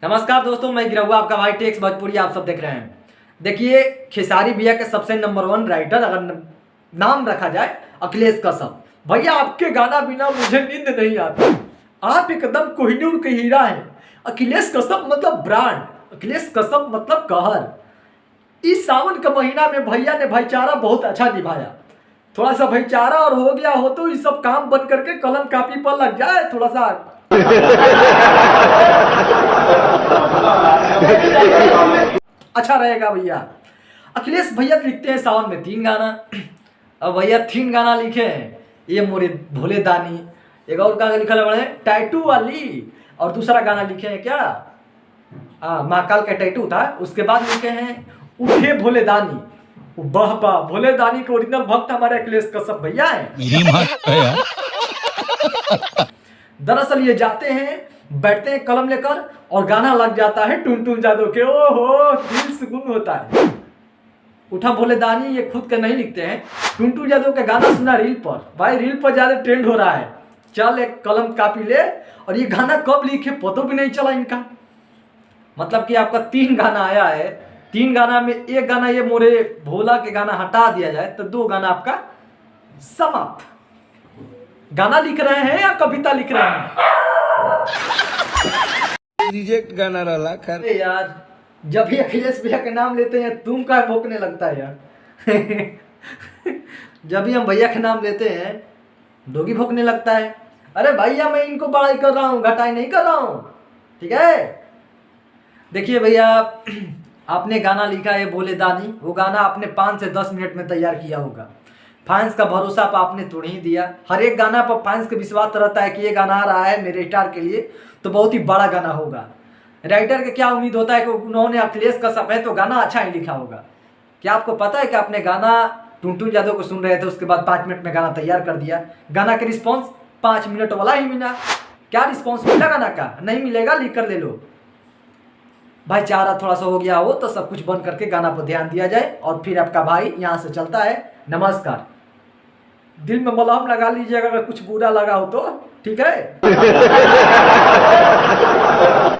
नमस्कार दोस्तों, मैं गिरहुआ आपका भाई टेक्स भोजपुरी आप सब देख रहे हैं। देखिए, खेसारी भैया के सबसे नंबर 1 राइटर अगर नाम रखा जाए अखिलेश कश्यप। भैया आपके गाना बिना मुझे नींद नहीं आती। आप एकदम कोहिनूर के हीरा हैं। अखिलेश कश्यप मतलब ब्रांड, अखिलेश कश्यप मतलब कहर। इस सावन का महीना में भैया ने भाईचारा बहुत अच्छा निभाया। थोड़ा सा भाईचारा और हो गया हो तो ये सब काम बंद करके कलम कापी पर लग जाए थोड़ा सा। अच्छा रहेगा भैया। अखिलेश भैया लिखते हैं सावन में 3 गाना। अब भैया 3 गाना लिखे हैं, ये मोरे भोले दानी, एक और गाना लिखा है टैटू वाली, और दूसरा गाना लिखे हैं क्या, महाकाल का टैटू था। उसके बाद लिखे हैं उठे भोले दानी। वाह वाह, भोले दानी के ओरिजिनल भक्त हमारे अखिलेश कश्यप भैया है। दरअसल ये जाते हैं, बैठते हैं कलम लेकर और गाना लग जाता है टुनटुन जादव के। ओहो, दिल सुकून होता है। उठा भोले दानी ये खुद के नहीं लिखते हैं, टुनटुन जादव का गाना सुना रील पर। भाई रील पर ज्यादा ट्रेंड हो रहा है, चल एक कलम कापी ले। और ये गाना कब लिखे पता भी नहीं चला इनका। मतलब कि आपका 3 गाना आया है, 3 गाना में एक गाना ये मोरे भोला के गाना हटा दिया जाए तो 2 गाना आपका समाप्त। गाना लिख रहे हैं या कविता लिख रहे हैं? रिजेक्ट गाना रहा खैर। अरे यार, जब भी अखिलेश भैया के नाम लेते हैं तुम का भोंकने लगता है यार। जब भी हम भैया के नाम लेते हैं डोगी भोंकने लगता है। अरे भैया, मैं इनको बड़ाई कर रहा हूँ, घटाई नहीं कर रहा हूँ, ठीक है। देखिए भैया, आपने गाना लिखा है भोले दानी, वो गाना आपने 5 से 10 मिनट में तैयार किया होगा। फैंस का भरोसा आप आपने तोड़ ही दिया। हर एक गाना पर फैंस का विश्वास रहता है कि ये गाना आ रहा है मेरे स्टार के लिए तो बहुत ही बड़ा गाना होगा। राइटर के क्या उम्मीद होता है कि उन्होंने अखिलेश कश्यप है तो गाना अच्छा ही लिखा होगा। क्या आपको पता है कि आपने गाना टुनटुन यादव को सुन रहे थे, उसके बाद 5 मिनट में गाना तैयार कर दिया। गाना का रिस्पॉन्स 5 मिनट वाला ही मिला। क्या रिस्पॉन्स मिला गाना का? नहीं मिलेगा, लिख कर ले लो। भाईचारा थोड़ा सा हो गया हो तो सब कुछ बंद करके गाना पर ध्यान दिया जाए और फिर आपका भाई यहाँ से चलता है। नमस्कार। दिल में मलहम लगा लीजिएगा अगर कुछ बुरा लगा हो तो, ठीक है।